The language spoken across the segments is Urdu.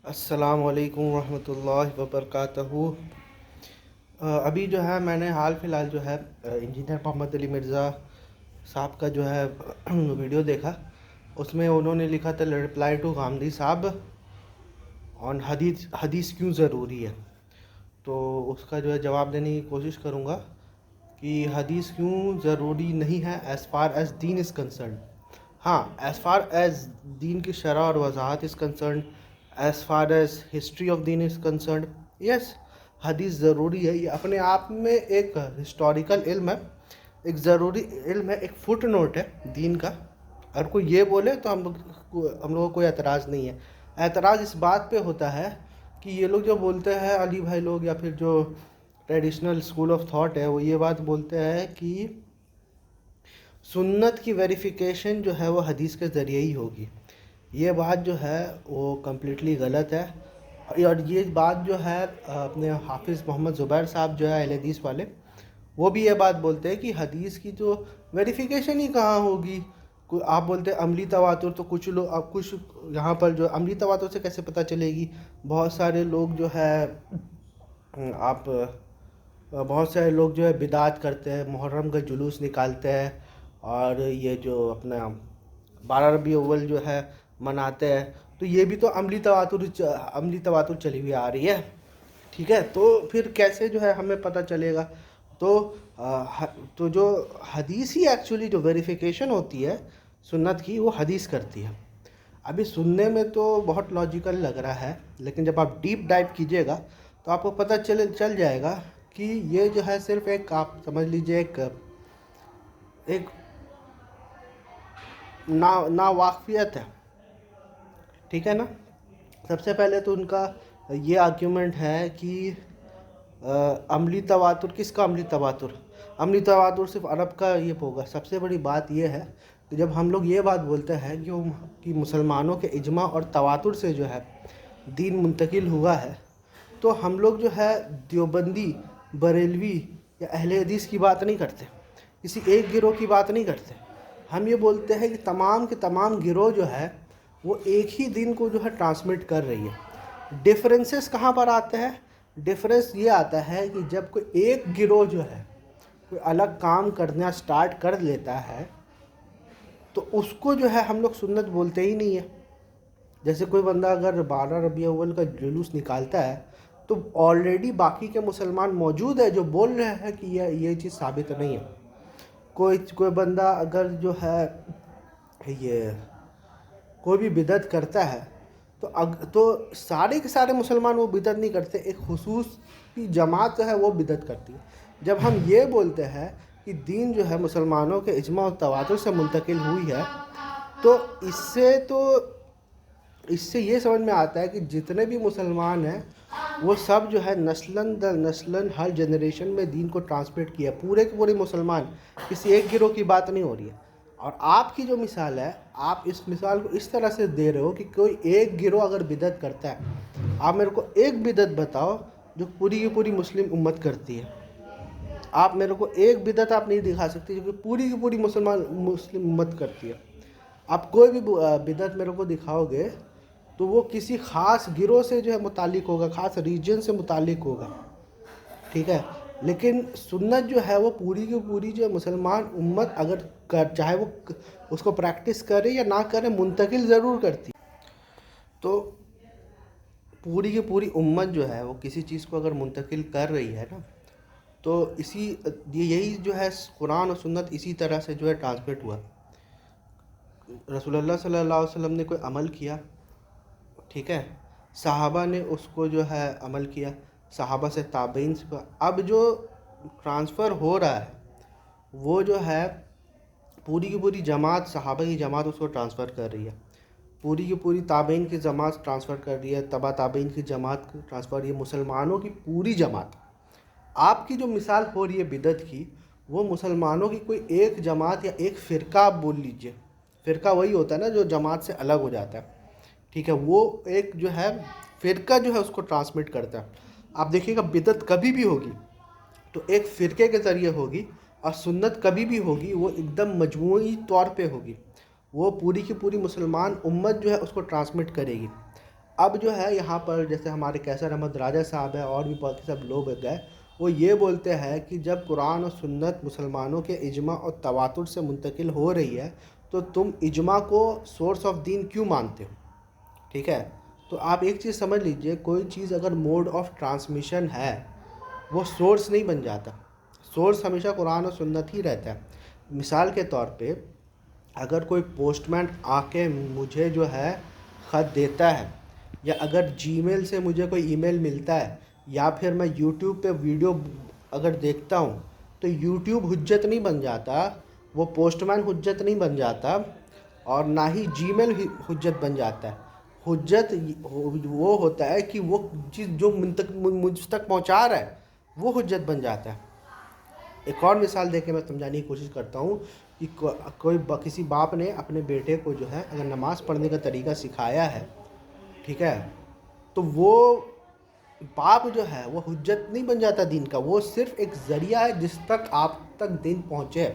السلام علیکم ورحمۃ اللہ وبرکاتہ۔ ابھی جو ہے میں نے حال فی الحال جو ہے انجینئر محمد علی مرزا صاحب کا جو ہے ویڈیو دیکھا۔ اس میں انہوں نے لکھا تھا رپلائی ٹو غامدی صاحب آن حدیث کیوں ضروری ہے، تو اس کا جو ہے جواب دینے کی کوشش کروں گا کہ حدیث کیوں ضروری نہیں ہے ایز فار ایز دین از کنسرنڈ۔ ہاں، ایز فار ایز دین کی شرح اور وضاحت is concerned, as far as history of دین از کنسرنڈ، یس حدیث ضروری ہے۔ یہ اپنے آپ میں ایک ہسٹوریکل علم ہے، ایک ضروری علم ہے، ایک فٹ نوٹ ہے دین کا۔ اگر کوئی یہ بولے تو ہم لوگوں کو کوئی اعتراض نہیں ہے۔ اعتراض اس بات پہ ہوتا ہے کہ یہ لوگ جو بولتے ہیں، علی بھائی لوگ یا پھر جو ٹریڈیشنل اسکول آف تھاٹ ہے، وہ یہ بات بولتے ہیں کہ سنت کی ویریفیکیشن جو ہے وہ حدیث کے ذریعے ہی ہوگی۔ یہ بات جو ہے وہ کمپلیٹلی غلط ہے، اور یہ بات جو ہے اپنے حافظ محمد زبیر صاحب جو ہے اہل حدیث والے، وہ بھی یہ بات بولتے ہیں کہ حدیث کی جو ویریفیکیشن ہی کہاں ہوگی۔ آپ بولتے ہیں عملی تواتر، تو کچھ یہاں پر جو عملی تواتر سے کیسے پتہ چلے گی؟ بہت سارے لوگ جو ہے بدعت کرتے ہیں، محرم کا جلوس نکالتے ہیں، اور یہ جو اپنا 12 ربیع اول جو ہے مناتے ہیں، تو یہ بھی تو عملی تواتر چلی ہوئی آ رہی ہے، ٹھیک ہے؟ تو پھر کیسے جو ہے ہمیں پتہ چلے گا؟ تو جو حدیث ہی ایکچولی جو ویریفیکیشن ہوتی ہے سنت کی، وہ حدیث کرتی ہے۔ ابھی سننے میں تو بہت لاجیکل لگ رہا ہے، لیکن جب آپ ڈیپ ڈائیو کیجئے گا تو آپ کو پتہ چل جائے گا کہ یہ جو ہے صرف ایک، آپ سمجھ لیجئے ایک نا واقفیت ہے، ٹھیک ہے نا؟ سب سے پہلے تو ان کا یہ آرگیومنٹ ہے کہ عملی تواتر، کس کا عملی تواتر؟ عملی تواتر صرف عرب کا یہ ہوگا۔ سب سے بڑی بات یہ ہے کہ جب ہم لوگ یہ بات بولتے ہیں کہ مسلمانوں کے اجماع اور تواتر سے جو ہے دین منتقل ہوا ہے، تو ہم لوگ جو ہے دیوبندی، بریلوی یا اہل حدیث کی بات نہیں کرتے، کسی ایک گروہ کی بات نہیں کرتے۔ ہم یہ بولتے ہیں کہ تمام کے تمام گروہ جو ہے وہ ایک ہی دین کو جو ہے ٹرانسمٹ کر رہی ہے۔ ڈیفرنسز کہاں پر آتے ہیں؟ ڈیفرنس یہ آتا ہے کہ جب کوئی ایک گروہ جو ہے کوئی الگ کام کرنا سٹارٹ کر لیتا ہے، تو اس کو جو ہے ہم لوگ سنت بولتے ہی نہیں ہیں۔ جیسے کوئی بندہ اگر 12 ربیع اول کا جلوس نکالتا ہے، تو آلریڈی باقی کے مسلمان موجود ہیں جو بول رہے ہیں کہ یہ چیز ثابت نہیں ہے۔ کوئی بندہ اگر جو ہے یہ کوئی بھی بدعت کرتا ہے، تو سارے کے سارے مسلمان وہ بدعت نہیں کرتے، ایک خصوصی جماعت جو ہے وہ بدعت کرتی ہے۔ جب ہم یہ بولتے ہیں کہ دین جو ہے مسلمانوں کے اجماع و تواتر سے منتقل ہوئی ہے، تو اس سے یہ سمجھ میں آتا ہے کہ جتنے بھی مسلمان ہیں وہ سب جو ہے نسلاً در نسلاً ہر جنریشن میں دین کو ٹرانسمٹ کیا، پورے کے پورے مسلمان، کسی ایک گروہ کی بات نہیں ہو رہی ہے۔ اور آپ کی جو مثال ہے، آپ اس مثال کو اس طرح سے دے رہے ہو کہ کوئی ایک گروہ اگر بدعت کرتا ہے، آپ میرے کو ایک بدعت بتاؤ جو پوری کی پوری مسلم امت کرتی ہے۔ آپ میرے کو ایک بدعت آپ نہیں دکھا سکتے جو کہ پوری کی پوری مسلم امت کرتی ہے۔ آپ کوئی بھی بدعت میرے کو دکھاؤ گے تو وہ کسی خاص گروہ سے جو ہے متعلق ہوگا، خاص ریجن سے متعلق ہوگا، ٹھیک ہے؟ لیکن سنت جو ہے وہ پوری کی پوری جو مسلمان امت اگر چاہے وہ اس کو پریکٹس کرے یا نہ کرے، منتقل ضرور کرتی۔ تو پوری کی پوری امت جو ہے وہ کسی چیز کو اگر منتقل کر رہی ہے نا، تو یہی جو ہے قرآن و سنت اسی طرح سے جو ہے ٹرانسمٹ ہوا۔ رسول اللہ صلی اللہ علیہ وسلم نے کوئی عمل کیا، ٹھیک ہے، صحابہ نے اس کو جو ہے عمل کیا، صحابہ سے تابعین سے، اب جو ٹرانسفر ہو رہا ہے وہ جو ہے پوری کی پوری جماعت، صحابہ کی جماعت اس کو ٹرانسفر کر رہی ہے، پوری کی پوری تابعین کی جماعت ٹرانسفر کر رہی ہے، تبع تابعین کی جماعت ٹرانسفر، یہ مسلمانوں کی پوری جماعت۔ آپ کی جو مثال ہو رہی ہے بدعت کی، وہ مسلمانوں کی کوئی ایک جماعت یا ایک فرقہ آپ بول لیجئے۔ فرقہ وہی ہوتا ہے نا جو جماعت سے الگ ہو جاتا ہے، ٹھیک ہے؟ وہ ایک جو ہے فرقہ جو ہے اس کو ٹرانسمٹ کرتا ہے۔ آپ دیکھیے گا بدعت کبھی بھی ہوگی تو ایک فرقے کے ذریعے ہوگی، اور سنت کبھی بھی ہوگی وہ ایک دم مجموعی طور پہ ہوگی، وہ پوری کی پوری مسلمان امت جو ہے اس کو ٹرانسمٹ کرے گی۔ اب جو ہے یہاں پر جیسے ہمارے کیسر احمد راجہ صاحب ہیں اور بھی باقی سب لوگ گئے، وہ یہ بولتے ہیں کہ جب قرآن اور سنت مسلمانوں کے اجماع اور تواتر سے منتقل ہو رہی ہے تو تم اجماع کو سورس آف دین کیوں مانتے ہو؟ ٹھیک ہے، تو آپ ایک چیز سمجھ لیجئے، کوئی چیز اگر موڈ آف ٹرانسمیشن ہے وہ سورس نہیں بن جاتا، سورس ہمیشہ قرآن و سنت ہی رہتا ہے۔ مثال کے طور پہ اگر کوئی پوسٹ مین آ کے مجھے جو ہے خط دیتا ہے، یا اگر جی میل سے مجھے کوئی ای میل ملتا ہے، یا پھر میں یوٹیوب پہ ویڈیو اگر دیکھتا ہوں، تو یوٹیوب حجت نہیں بن جاتا، وہ پوسٹ مین حجت نہیں بن جاتا، اور نہ ہی جی میل حجت بن جاتا ہے۔ حجت وہ ہوتا ہے کہ وہ چیز جو مجھ تک پہنچا رہا ہے وہ حجت بن جاتا ہے۔ ایک اور مثال دے کے میں سمجھانے کی کوشش کرتا ہوں کہ کسی باپ نے اپنے بیٹے کو جو ہے اگر نماز پڑھنے کا طریقہ سکھایا ہے، ٹھیک ہے، تو وہ باپ جو ہے وہ حجت نہیں بن جاتا دین کا، وہ صرف ایک ذریعہ ہے جس تک آپ تک دین پہنچے،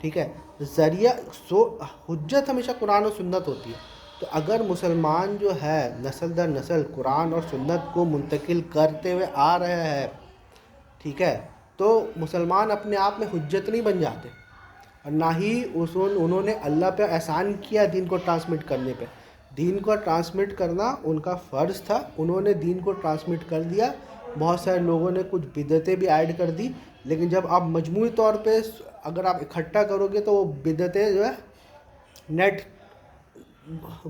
ٹھیک ہے، ذریعہ حجت ہمیشہ قرآن و سنت ہوتی ہے۔ تو اگر مسلمان جو ہے نسل در نسل قرآن اور سنت کو منتقل کرتے ہوئے آ رہے ہیں، ٹھیک ہے، تو مسلمان اپنے آپ میں حجت نہیں بن جاتے، اور نہ ہی انہوں نے اللہ پہ احسان کیا دین کو ٹرانسمٹ کرنے پہ۔ دین کو ٹرانسمٹ کرنا ان کا فرض تھا، انہوں نے دین کو ٹرانسمٹ کر دیا، بہت سارے لوگوں نے کچھ بدعتیں بھی ایڈ کر دی، لیکن جب آپ مجموعی طور پہ اگر آپ اکٹھا کرو گے تو وہ بدعتیں جو ہے نیٹ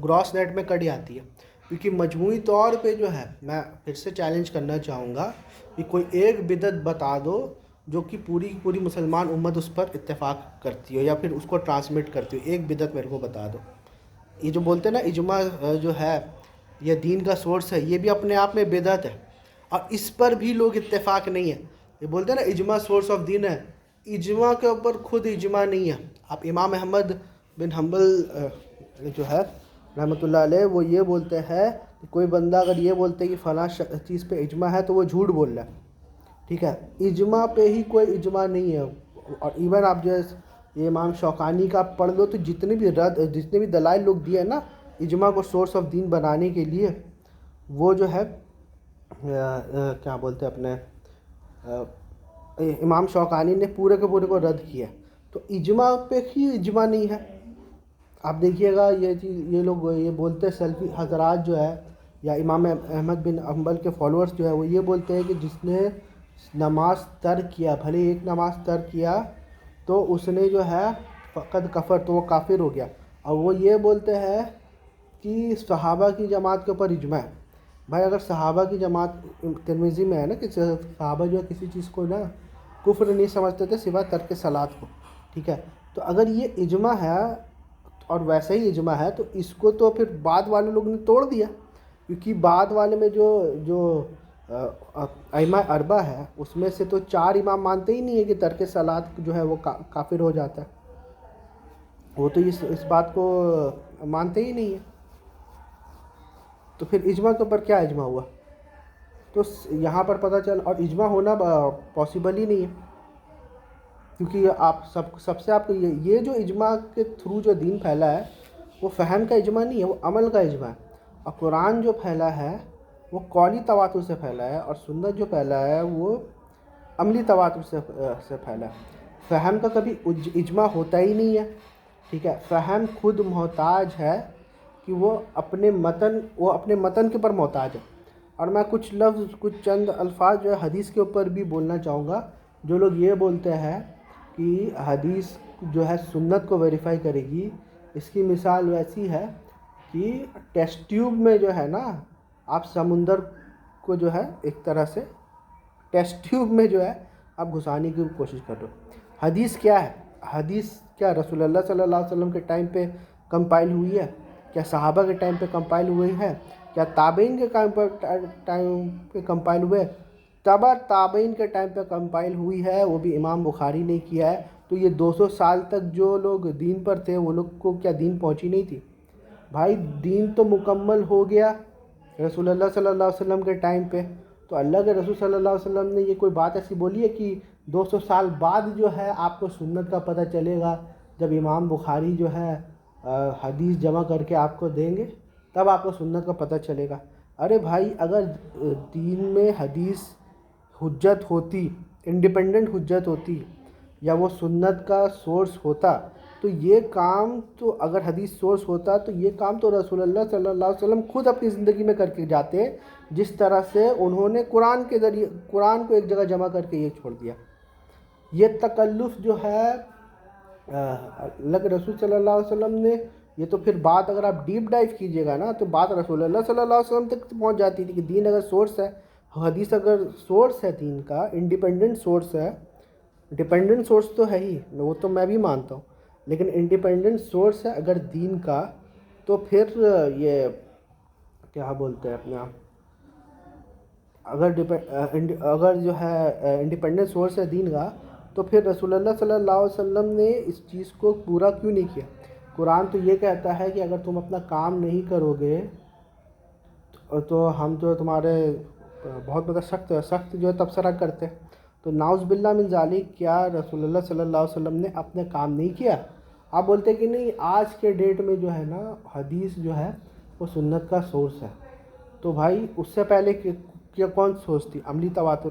گراس نیٹ میں کٹ جاتی ہے، کیونکہ مجموعی طور پہ جو ہے، میں پھر سے چیلنج کرنا چاہوں گا کہ کوئی ایک بدعت بتا دو جو کہ پوری کی پوری مسلمان امت اس پر اتفاق کرتی ہو یا پھر اس کو ٹرانسمٹ کرتی ہو، ایک بدعت میرے کو بتا دو۔ یہ جو بولتے ہیں نا اجماع جو ہے یہ دین کا سورس ہے، یہ بھی اپنے آپ میں بدعت ہے، اور اس پر بھی لوگ اتفاق نہیں ہے۔ یہ بولتے ہیں نا اجماع سورس آف دین ہے، اجماع کے اوپر خود اجماع نہیں ہے۔ آپ امام احمد بن حنبل جو ہے رحمۃ اللہ علیہ، وہ یہ بولتے ہیں کہ کوئی بندہ اگر یہ بولتے ہے کہ فلاں چیز پہ اجماع ہے تو وہ جھوٹ بول رہا ہے، ٹھیک ہے، اجماع پہ ہی کوئی اجماع نہیں ہے۔ اور ایون آپ جو ہے یہ امام شوکانی کا پڑھ لو تو جتنے بھی دلائل لوگ دیے ہیں نا اجماع کو سورس آف دین بنانے کے لیے، وہ جو ہے کیا بولتے ہیں اپنے امام شوکانی نے پورے کے پورے کو رد کیا، تو اجماع پہ ہی اجماع نہیں ہے۔ آپ دیکھیے گا یہ چیز، یہ لوگ یہ بولتے ہیں سلفی حضرات جو ہے یا امام احمد بن حنبل کے فالوورز جو ہے وہ یہ بولتے ہیں کہ جس نے نماز ترک کیا، بھلے ایک نماز ترک کیا تو اس نے جو ہے فقط کفر، تو وہ کافر ہو گیا، اور وہ یہ بولتے ہیں کہ صحابہ کی جماعت کے اوپر اجماع ہے۔ بھائی اگر صحابہ کی جماعت، ترمذی میں ہے نا کہ صحابہ جو ہے کسی چیز کو نا کفر نہیں سمجھتے تھے سوائے ترک صلاۃ کو، ٹھیک ہے، تو اگر یہ اجماع ہے اور ویسا ہی اجماع ہے تو اس کو تو پھر بعد والے لوگ نے توڑ دیا، کیونکہ بعد والے میں جو ائمہ اربعہ ہے اس میں سے تو 4 امام مانتے ہی نہیں ہے کہ ترک صلاۃ جو ہے وہ کافر ہو جاتا ہے، وہ تو اس بات کو مانتے ہی نہیں ہے، تو پھر اجماع کے اوپر کیا اجماع ہوا؟ تو یہاں پر پتہ چل، اور اجماع ہونا پاسبل ہی نہیں ہے، کیونکہ آپ سب سے آپ کو یہ جو اجماع کے تھرو جو دین پھیلا ہے وہ فہم کا اجماع نہیں ہے، وہ عمل کا اجماع ہے، اور قرآن جو پھیلا ہے وہ قولی تواتر سے پھیلا ہے، اور سنت جو پھیلا ہے وہ عملی تواتر سے پھیلا ہے۔ فہم کا کبھی اجماع ہوتا ہی نہیں ہے، ٹھیک ہے، فہم خود محتاج ہے کہ وہ اپنے متن کے اوپر محتاج ہے۔ اور میں کچھ چند الفاظ جو ہے حدیث کے اوپر بھی بولنا چاہوں گا۔ جو لوگ یہ بولتے ہیں کہ حدیث جو ہے سنت کو ویریفائی کرے گی، اس کی مثال ویسی ہے کہ ٹیسٹ ٹیوب میں جو ہے نا آپ سمندر کو جو ہے ایک طرح سے ٹیسٹ ٹیوب میں جو ہے آپ گھسانے کی کوشش کر رہے ہو۔ حدیث کیا ہے؟ حدیث کیا رسول اللہ صلی اللہ علیہ وسلم کے ٹائم پہ کمپائل ہوئی ہے؟ کیا صحابہ کے ٹائم پہ کمپائل ہوئی ہے؟ کیا تابعین کے ٹائم پہ کمپائل ہوئے؟ تابعین کے ٹائم پہ کمپائل ہوئی ہے، وہ بھی امام بخاری نے کیا ہے، تو یہ 200 سال تک جو لوگ دین پر تھے وہ لوگ کو کیا دین پہنچی نہیں تھی؟ بھائی دین تو مکمل ہو گیا رسول اللہ صلی اللہ علیہ وسلم کے ٹائم پہ، تو اللہ کے رسول صلی اللہ علیہ وسلم نے یہ کوئی بات ایسی بولی ہے کہ 200 سال بعد جو ہے آپ کو سنت کا پتہ چلے گا جب امام بخاری جو ہے حدیث جمع کر کے آپ کو دیں گے؟ تب آپ کو سنت کا پتہ چلے گا۔ ارے بھائی اگر دین میں حدیث حجت ہوتی، انڈیپینڈنٹ حجت ہوتی، یا وہ سنت کا سورس ہوتا، تو یہ کام تو اگر حدیث سورس ہوتا تو یہ کام تو رسول اللہ صلی اللہ علیہ وسلم خود اپنی زندگی میں کر کے جاتے، جس طرح سے انہوں نے قرآن کے ذریعے قرآن کو ایک جگہ جمع کر کے یہ چھوڑ دیا۔ یہ تکلف جو ہے اللہ کے رسول صلی اللہ علیہ وسلم نے، یہ تو پھر بات اگر آپ ڈیپ ڈائیو کیجئے گا نا تو بات رسول اللہ صلی اللہ علیہ وسلم تک پہنچ جاتی تھی کہ دین اگر سورس ہے، حدیث اگر سورس ہے دین کا، انڈیپینڈنٹ سورس ہے، ڈیپینڈنٹ سورس تو ہے ہی، وہ تو میں بھی مانتا ہوں، لیکن انڈیپینڈنٹ سورس ہے اگر دین کا، تو پھر یہ کیا بولتے ہیں اپنا، اگر جو ہے انڈیپینڈنٹ سورس ہے دین کا، تو پھر رسول اللہ صلی اللہ علیہ وسلم نے اس چیز کو پورا کیوں نہیں کیا؟ قرآن تو یہ کہتا ہے کہ اگر تم اپنا کام نہیں کرو گے تو ہم جو تمہارے بہت بڑا سخت جو ہے تبصرہ کرتے ہیں۔ تو نعوذ باللہ من ذالک، کیا رسول اللہ صلی اللہ علیہ وسلم نے اپنے کام نہیں کیا؟ آپ بولتے کہ نہیں آج کے ڈیٹ میں جو ہے نا حدیث جو ہے وہ سنت کا سورس ہے، تو بھائی اس سے پہلے کیا کون سورس تھی؟ عملی تواتر،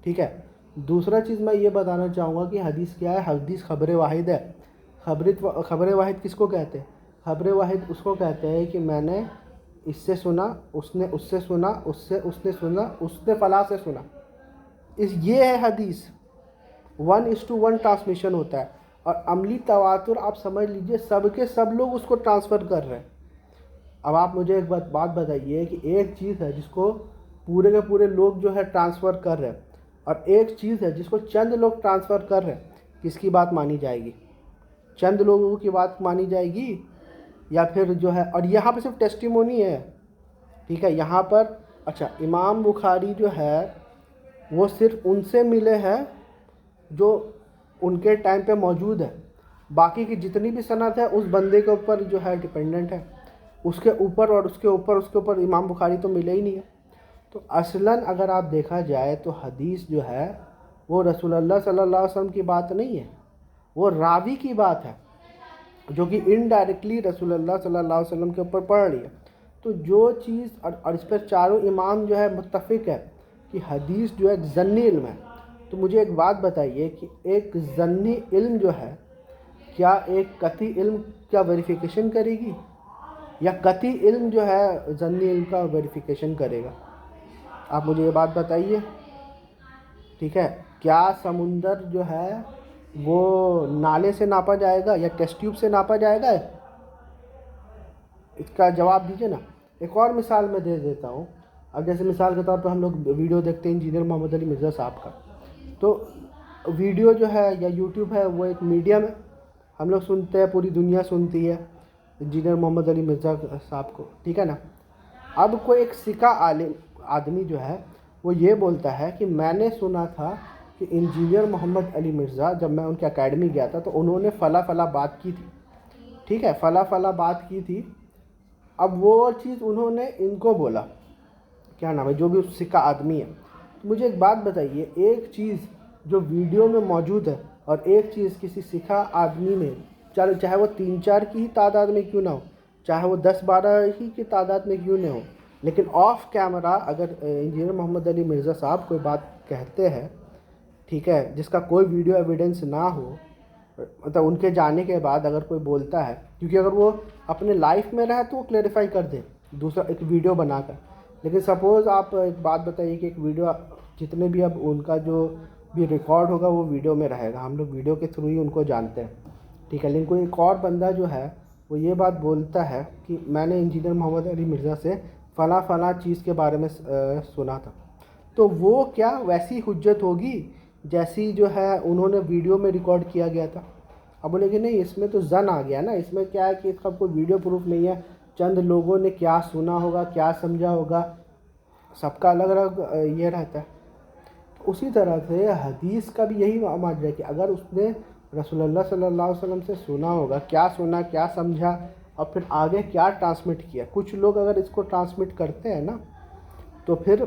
ٹھیک ہے۔ دوسرا چیز میں یہ بتانا چاہوں گا کہ حدیث کیا ہے؟ حدیث خبر واحد ہے۔ خبر واحد کس کو کہتے ہیں؟ خبر واحد اس کو کہتے ہیں کہ میں نے اس سے سنا، اس نے اس سے سنا، اس نے سنا، اس نے فلاں سے سنا، یہ ہے حدیث۔ 1:1 ٹرانسمیشن ہوتا ہے، اور عملی تواتر آپ سمجھ لیجئے سب کے سب لوگ اس کو ٹرانسفر کر رہے ہیں۔ اب آپ مجھے ایک بات بتائیے کہ ایک چیز ہے جس کو پورے کے پورے لوگ جو ہے ٹرانسفر کر رہے ہیں، اور ایک چیز ہے جس کو چند لوگ ٹرانسفر کر رہے ہیں، کس کی بات مانی جائے گی؟ چند لوگوں کی بات مانی جائے گی، یا پھر جو ہے، اور یہاں پہ صرف ٹیسٹیمونی ہے، ٹھیک ہے، یہاں پر اچھا امام بخاری جو ہے وہ صرف ان سے ملے ہیں جو ان کے ٹائم پہ موجود ہے، باقی کی جتنی بھی سند ہے اس بندے کے اوپر جو ہے ڈیپینڈنٹ ہے، اس کے اوپر اور اس کے اوپر امام بخاری تو ملے ہی نہیں ہے۔ تو اصلاً اگر آپ دیکھا جائے تو حدیث جو ہے وہ رسول اللہ صلی اللہ علیہ وسلم کی بات نہیں ہے، وہ راوی کی بات ہے، جو کہ انڈائریکٹلی رسول اللہ صلی اللہ علیہ وسلم کے اوپر پڑھ رہی ہے۔ تو جو چیز اور اس پر چاروں امام جو ہے متفق ہے کہ حدیث جو ہے ایک ضمنی علم ہے، تو مجھے ایک بات بتائیے کہ ایک ضمنی علم جو ہے کیا ایک قطعی علم کیا ویریفیکیشن کرے گی، یا قطعی علم جو ہے ضمنی علم کا ویریفیکیشن کرے گا؟ آپ مجھے یہ بات بتائیے، ٹھیک ہے۔ کیا سمندر جو ہے وہ نالے سے ناپا جائے گا یا ٹیسٹ ٹیوب سے ناپا جائے گا؟ اس کا جواب دیجیے نا۔ ایک اور مثال میں دے دیتا ہوں۔ اب جیسے مثال کے طور پر ہم لوگ ویڈیو دیکھتے ہیں انجینئر محمد علی مرزا صاحب کا، تو ویڈیو جو ہے یا یوٹیوب ہے وہ ایک میڈیم ہے، ہم لوگ سنتے ہیں، پوری دنیا سنتی ہے انجینئر محمد علی مرزا صاحب کو، ٹھیک ہے نا۔ اب کوئی ایک سکھا آدمی جو ہے وہ یہ بولتا ہے کہ میں نے سنا تھا کہ انجینئر محمد علی مرزا جب میں ان کے اکیڈمی گیا تھا تو انہوں نے فلاں بات کی تھی، ٹھیک ہے، فلاں بات کی تھی۔ اب وہ چیز انہوں نے ان کو بولا، کیا نام ہے، جو بھی سکھا آدمی ہے۔ تو مجھے ایک بات بتائیے، ایک چیز جو ویڈیو میں موجود ہے اور ایک چیز کسی سکھا آدمی نے، چاہے وہ 3-4 کی ہی تعداد میں کیوں نہ ہو، چاہے وہ 10-12 ہی کی تعداد میں کیوں نہ ہو، لیکن آف کیمرہ اگر انجینئر محمد علی مرزا صاحب کوئی بات کہتے ہیں، ٹھیک ہے، جس کا کوئی ویڈیو ایویڈنس نہ ہو، مطلب ان کے جانے کے بعد اگر کوئی بولتا ہے، کیونکہ اگر وہ اپنے لائف میں رہے تو وہ کلیریفائی کر دے دوسرا ایک ویڈیو بنا کر، لیکن سپوز آپ ایک بات بتائیے کہ ایک ویڈیو جتنے بھی اب ان کا جو بھی ریکارڈ ہوگا وہ ویڈیو میں رہے گا، ہم لوگ ویڈیو کے تھرو ہی ان کو جانتے ہیں، ٹھیک ہے، لیکن کوئی ایک اور بندہ جو ہے وہ یہ بات بولتا ہے کہ میں نے انجینئر محمد علی مرزا سے فلاں چیز کے بارے میں سنا تھا، تو وہ کیا ویسی حجت ہوگی جیسی جو ہے انہوں نے ویڈیو میں ریکارڈ کیا گیا تھا؟ اب بولے کہ نہیں، اس میں تو زن آ گیا نا، اس میں کیا ہے کہ اس کا کوئی ویڈیو پروف نہیں ہے، چند لوگوں نے کیا سنا ہوگا، کیا سمجھا ہوگا، سب کا الگ الگ یہ رہتا ہے۔ اسی طرح سے حدیث کا بھی یہی معاملہ ہے کہ اگر اس نے رسول اللہ صلی اللہ علیہ وسلم سے سنا ہوگا، کیا سنا، کیا سمجھا، اور پھر آگے کیا ٹرانسمٹ کیا۔ کچھ لوگ اگر اس کو ٹرانسمٹ کرتے ہیں نا تو پھر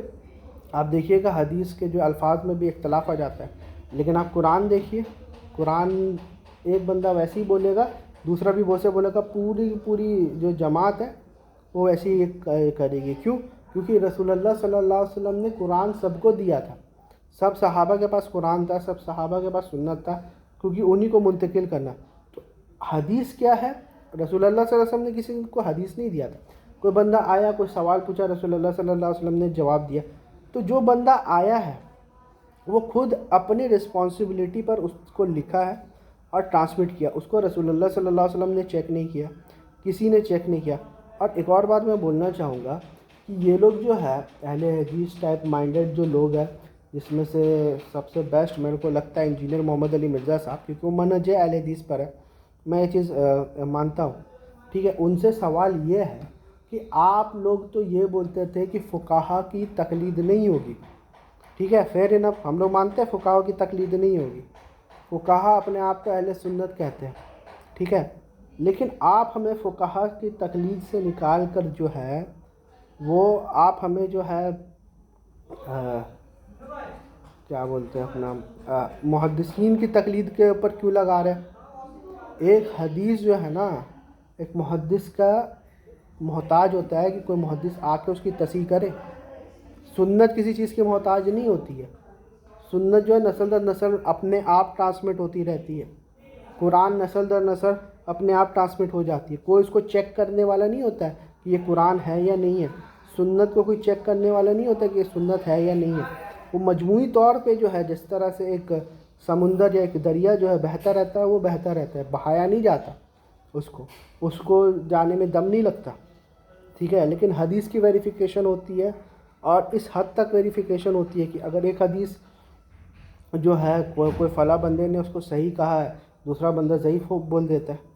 آپ دیکھیے گا حدیث کے جو الفاظ میں بھی اختلاف آ جاتا ہے، لیکن آپ قرآن دیکھیے، قرآن ایک بندہ ویسے ہی بولے گا، دوسرا بھی ویسے بولے گا، پوری جو جماعت ہے وہ ویسے ہی کرے گی. کیوں؟ کیونکہ رسول اللہ صلی اللہ علیہ وسلم نے قرآن سب کو دیا تھا. سب صحابہ کے پاس قرآن تھا، سب صحابہ کے پاس سنت تھا، کیونکہ انہی کو منتقل کرنا. تو حدیث کیا ہے؟ رسول اللہ صلی اللہ علیہ وسلم نے کسی کو حدیث نہیں دیا تھا. کوئی بندہ آیا، کوئی سوال پوچھا، رسول اللہ صلی اللہ علیہ وسلم نے جواب دیا. تو جو بندہ آیا ہے وہ خود اپنی رسپانسبلٹی پر اس کو لکھا ہے اور ٹرانسمٹ کیا. اس کو رسول اللہ صلی اللہ علیہ وسلم نے چیک نہیں کیا، کسی نے چیک نہیں کیا. اور ایک اور بات میں بولنا چاہوں گا کہ یہ لوگ جو ہے اہل حدیث ٹائپ مائنڈڈ جو لوگ ہیں، جس میں سے سب سے بیسٹ میرے کو لگتا ہے انجینئر محمد علی مرزا صاحب، کیونکہ وہ منہج اہل حدیث پر ہے، میں یہ چیز مانتا ہوں. ٹھیک ہے، ان سے سوال یہ ہے کہ آپ لوگ تو یہ بولتے تھے کہ فقہا کی تقلید نہیں ہوگی. ٹھیک ہے، فیر انف، ہم لوگ مانتے ہیں فقہا کی تقلید نہیں ہوگی. فقہا اپنے آپ کو اہل سنت کہتے ہیں. ٹھیک ہے، لیکن آپ ہمیں فقہا کی تقلید سے نکال کر جو ہے وہ آپ ہمیں جو ہے کیا بولتے ہیں اپنا محدثین کی تقلید کے اوپر کیوں لگا رہے ہیں؟ ایک حدیث جو ہے نا، ایک محدث کا محتاج ہوتا ہے کہ کوئی محدث آ کے اس کی تصحیح کرے. سنت کسی چیز کی محتاج نہیں ہوتی ہے. سنت جو ہے نسل در نسل اپنے آپ ٹرانسمٹ ہوتی رہتی ہے. قرآن نسل در نسل اپنے آپ ٹرانسمٹ ہو جاتی ہے. کوئی اس کو چیک کرنے والا نہیں ہوتا ہے کہ یہ قرآن ہے یا نہیں ہے. سنت کو کوئی چیک کرنے والا نہیں ہوتا کہ یہ سنت ہے یا نہیں ہے. وہ مجموعی طور پہ جو ہے جس طرح سے ایک سمندر یا ایک دریا جو ہے بہتا رہتا ہے، وہ بہتا رہتا ہے، بہایا نہیں جاتا. اس کو جانے میں دم نہیں لگتا. ٹھیک ہے، لیکن حدیث کی ویریفیکیشن ہوتی ہے، اور اس حد تک ویریفیکیشن ہوتی ہے کہ اگر ایک حدیث جو ہے کوئی فلاں بندے نے اس کو صحیح کہا ہے، دوسرا بندہ ضعیف بول دیتا ہے.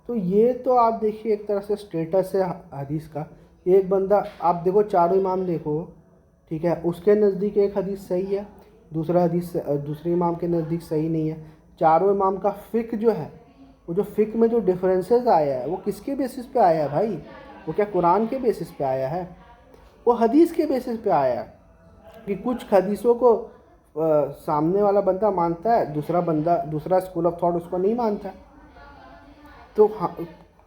تو یہ تو آپ دیکھیے ایک طرح سے سٹیٹس ہے حدیث کا. ایک بندہ آپ دیکھو، چاروں امام دیکھو، ٹھیک ہے، اس کے نزدیک ایک حدیث صحیح ہے، دوسرے امام کے نزدیک صحیح نہیں ہے. چاروں امام کا فقہ جو ہے، وہ جو فقہ میں جو ڈفرینسز آیا ہے وہ کس کے بیسس پہ آیا ہے بھائی؟ وہ کیا قرآن کے بیسس پہ آیا ہے؟ وہ حدیث کے بیسس پہ آیا ہے. کہ کچھ حدیثوں کو سامنے والا بندہ مانتا ہے، دوسرا اسکول آف تھاٹ اس کو نہیں مانتا. تو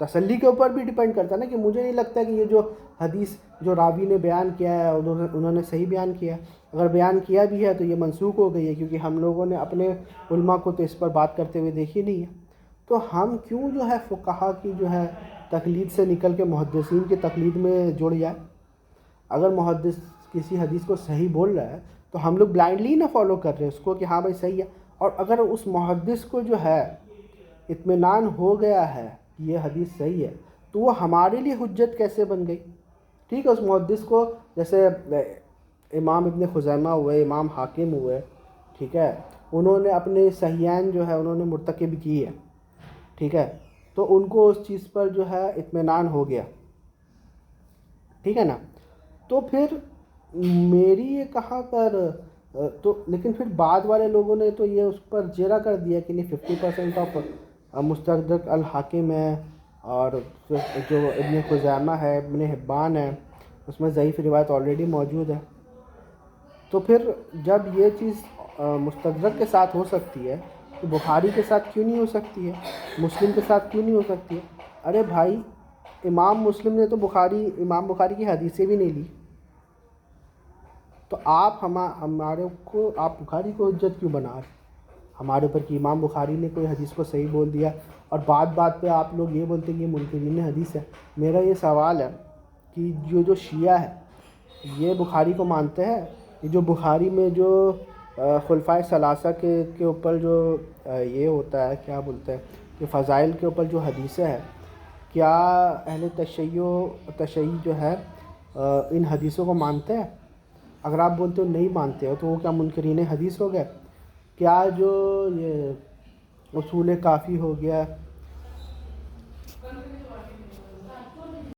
تسلی کے اوپر بھی ڈیپینڈ کرتا ہے نا، کہ مجھے نہیں لگتا کہ یہ جو حدیث جو راوی نے بیان کیا ہے انہوں نے صحیح بیان کیا ہے. اگر بیان کیا بھی ہے تو یہ منسوخ ہو گئی ہے، کیونکہ ہم لوگوں نے اپنے علماء کو تو اس پر بات کرتے ہوئے دیکھی نہیں ہے. تو ہم کیوں جو ہے فقہا کی جو ہے تقلید سے نکل کے محدثین کی تقلید میں جڑ جائے؟ اگر محدث کسی حدیث کو صحیح بول رہا ہے تو ہم لوگ بلائنڈلی نہ فالو کر رہے ہیں اس کو کہ ہاں بھائی صحیح ہے. اور اگر اس محدث کو جو ہے اطمینان ہو گیا ہے کہ یہ حدیث صحیح ہے، تو وہ ہمارے لیے حجت کیسے بن گئی؟ ٹھیک ہے، اس محدث کو، جیسے امام ابن خزیمہ ہوئے، امام حاکم ہوئے، ٹھیک ہے، انہوں نے اپنے صحیحین جو ہے انہوں نے مرتکب کی ہے. ٹھیک ہے، تو ان کو اس چیز پر جو ہے اطمینان ہو گیا. ٹھیک ہے نا. تو پھر میری یہ کہاں پر تو لیکن پھر بعد والے لوگوں نے تو یہ اس پر جیرا کر دیا کہ نہیں 50% آف مستدرک الحاکم ہے، اور جو ابن خزیمہ ہے، ابن حبان ہے، اس میں ضعیف روایت آلریڈی موجود ہے. تو پھر جب یہ چیز مستدرک کے ساتھ ہو سکتی ہے تو بخاری کے ساتھ کیوں نہیں ہو سکتی ہے؟ مسلم کے ساتھ کیوں نہیں ہو سکتی ہے؟ ارے بھائی، امام مسلم نے تو امام بخاری کی حدیثیں بھی نہیں لی. تو آپ آپ بخاری کو حجت کیوں بنا رہے ہمارے اوپر کہ امام بخاری نے کوئی حدیث کو صحیح بول دیا، اور بات پہ آپ لوگ یہ بولتے ہیں کہ یہ منکرین حدیث ہے. میرا یہ سوال ہے کہ جو شیعہ ہے یہ بخاری کو مانتے ہیں؟ یہ جو بخاری میں جو خلفائے ثلاثہ کے اوپر جو یہ ہوتا ہے، کیا بولتے ہیں، کہ فضائل کے اوپر جو حدیثیں ہیں، کیا اہل تشیع جو ہے ان حدیثوں کو مانتے ہیں؟ اگر آپ بولتے ہو نہیں مانتے ہو تو وہ کیا منکرین حدیث ہو گئے؟ کیا جو یہ اصول کافی ہو گیا،